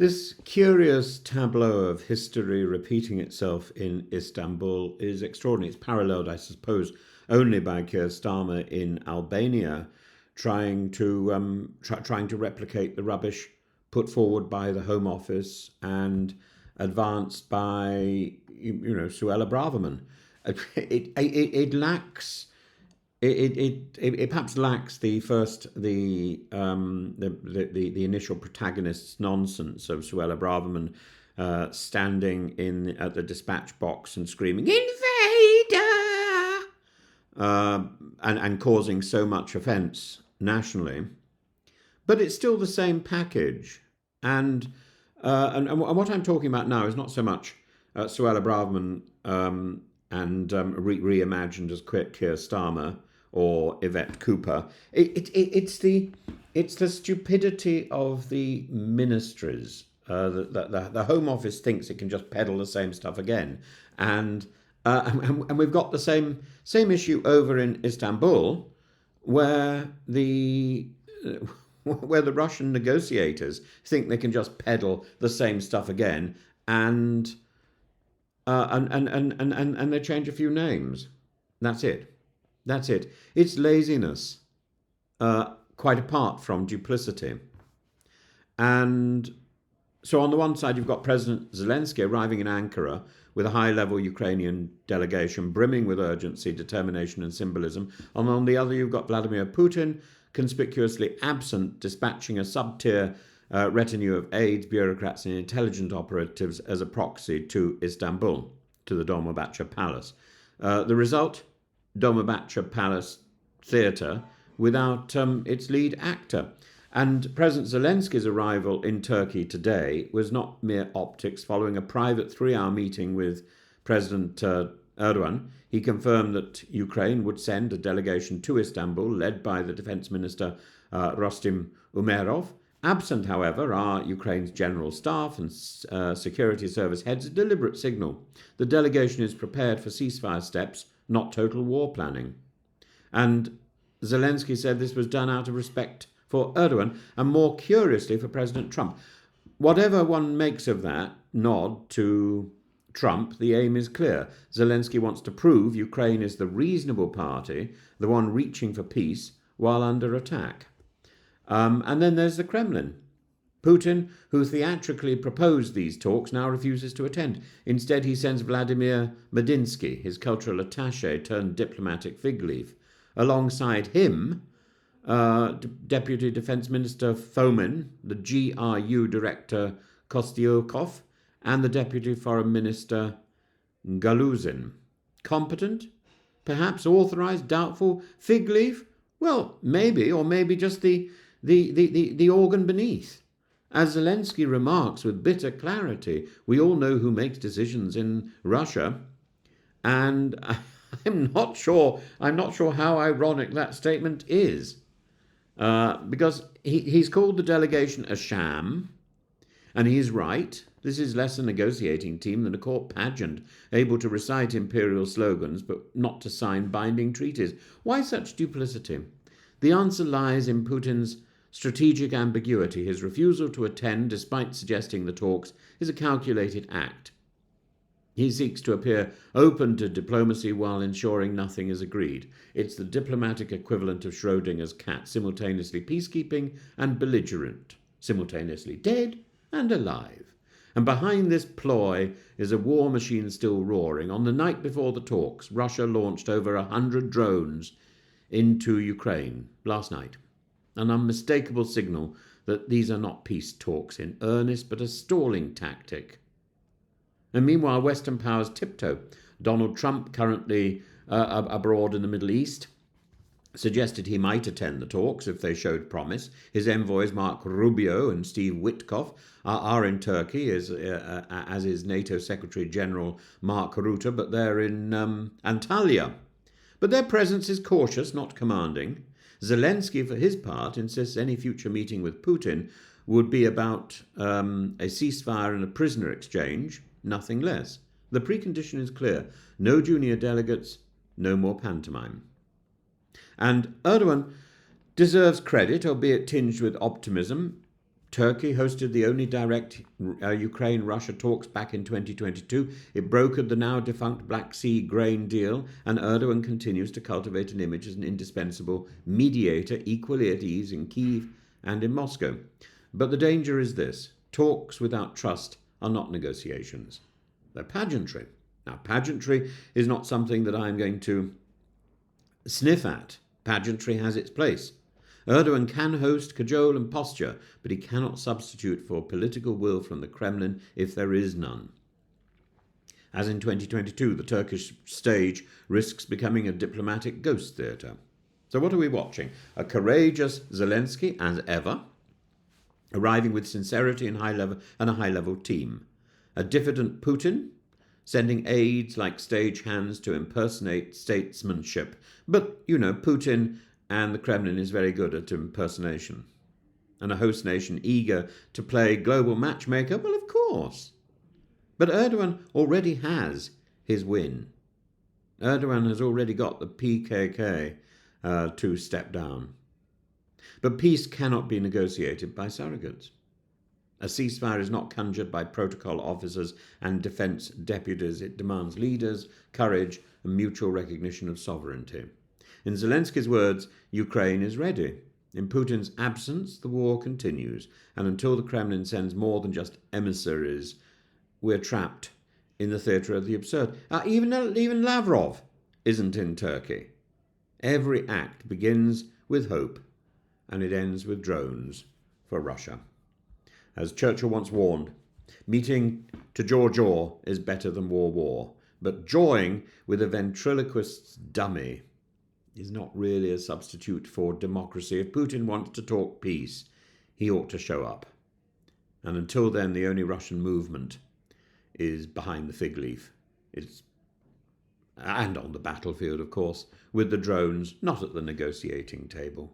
This curious tableau of history repeating itself in Istanbul is extraordinary. It's paralleled, I suppose, only by Keir Starmer in Albania, trying to replicate the rubbish put forward by the Home Office and advanced by Suella Braverman. It lacks. It perhaps lacks the initial protagonist's nonsense of Suella Braverman standing in at the dispatch box and screaming "Invader!" And causing so much offence nationally, but it's still the same package. And what I'm talking about now is not so much Suella Braverman reimagined as Keir Starmer or Yvette Cooper. It's the stupidity of the ministries. The Home Office thinks it can just peddle the same stuff again, and we've got the same issue over in Istanbul, where the Russian negotiators think they can just peddle the same stuff again, and they change a few names. That's it. It's laziness, quite apart from duplicity. And so on the one side, you've got President Zelensky arriving in Ankara with a high-level Ukrainian delegation brimming with urgency, determination and symbolism. And on the other, you've got Vladimir Putin, conspicuously absent, dispatching a sub-tier retinue of aides, bureaucrats and intelligence operatives as a proxy to Istanbul, to the Dolmabahce Palace. The result? Dolmabahce Palace Theatre without its lead actor. And President Zelensky's arrival in Turkey today was not mere optics. Following a private 3-hour meeting with President Erdogan, he confirmed that Ukraine would send a delegation to Istanbul, led by the Defence Minister Rostim Umerov. Absent, however, are Ukraine's general staff and security service heads, a deliberate signal. The delegation is prepared for ceasefire steps, not total war planning. And Zelensky said this was done out of respect for Erdogan and, more curiously, for President Trump. Whatever one makes of that nod to Trump, the aim is clear. Zelensky wants to prove Ukraine is the reasonable party, the one reaching for peace while under attack. And then there's the Kremlin. Putin, who theatrically proposed these talks, now refuses to attend. Instead, he sends Vladimir Medinsky, his cultural attaché turned diplomatic fig leaf. Alongside him, Deputy Defence Minister Fomin, the GRU Director Kostyukov, and the Deputy Foreign Minister Galuzin. Competent? Perhaps authorised? Doubtful? Fig leaf? Well, maybe, or maybe just the organ beneath. As Zelensky remarks with bitter clarity, we all know who makes decisions in Russia, and I'm not sure how ironic that statement is, because he's called the delegation a sham, and he's right. This is less a negotiating team than a court pageant, able to recite imperial slogans but not to sign binding treaties. Why such duplicity? The answer lies in Putin's strategic ambiguity. His refusal to attend, despite suggesting the talks, is a calculated act. He seeks to appear open to diplomacy while ensuring nothing is agreed. It's the diplomatic equivalent of Schrodinger's cat, simultaneously peacekeeping and belligerent, simultaneously dead and alive. And behind this ploy is a war machine still roaring. On the night before the talks, Russia launched over 100 drones into Ukraine last night. An unmistakable signal that these are not peace talks in earnest, but a stalling tactic. And meanwhile, Western powers tiptoe. Donald Trump, currently abroad in the Middle East, suggested he might attend the talks if they showed promise. His envoys, Mark Rubio and Steve Witkoff, are in Turkey, as is NATO Secretary General Mark Rutte, but they're in Antalya. But their presence is cautious, not commanding. Zelensky, for his part, insists any future meeting with Putin would be about a ceasefire and a prisoner exchange, nothing less. The precondition is clear. No junior delegates, no more pantomime. And Erdogan deserves credit, albeit tinged with optimism. Turkey hosted the only direct Ukraine-Russia talks back in 2022. It brokered the now-defunct Black Sea grain deal, and Erdogan continues to cultivate an image as an indispensable mediator, equally at ease in Kyiv and in Moscow. But the danger is this: talks without trust are not negotiations. They're pageantry. Now, pageantry is not something that I'm going to sniff at. Pageantry has its place. Erdogan can host cajole and posture, but he cannot substitute for political will from the Kremlin if there is none. As in 2022, the Turkish stage risks becoming a diplomatic ghost theatre. So what are we watching? A courageous Zelensky, as ever, arriving with sincerity and a high-level team. A diffident Putin, sending aides like stagehands to impersonate statesmanship. But, Putin and the Kremlin is very good at impersonation. And a host nation eager to play global matchmaker? Well, of course. But Erdogan already has his win. Erdogan has already got the PKK to step down. But peace cannot be negotiated by surrogates. A ceasefire is not conjured by protocol officers and defence deputies. It demands leaders, courage, and mutual recognition of sovereignty. In Zelensky's words, Ukraine is ready. In Putin's absence, the war continues. And until the Kremlin sends more than just emissaries, we're trapped in the theatre of the absurd. Even Lavrov isn't in Turkey. Every act begins with hope, and it ends with drones for Russia. As Churchill once warned, meeting to jaw is better than war, but jawing with a ventriloquist's dummy is not really a substitute for democracy. If Putin wants to talk peace, he ought to show up. And until then, the only Russian movement is behind the fig leaf. And on the battlefield, of course, with the drones, not at the negotiating table.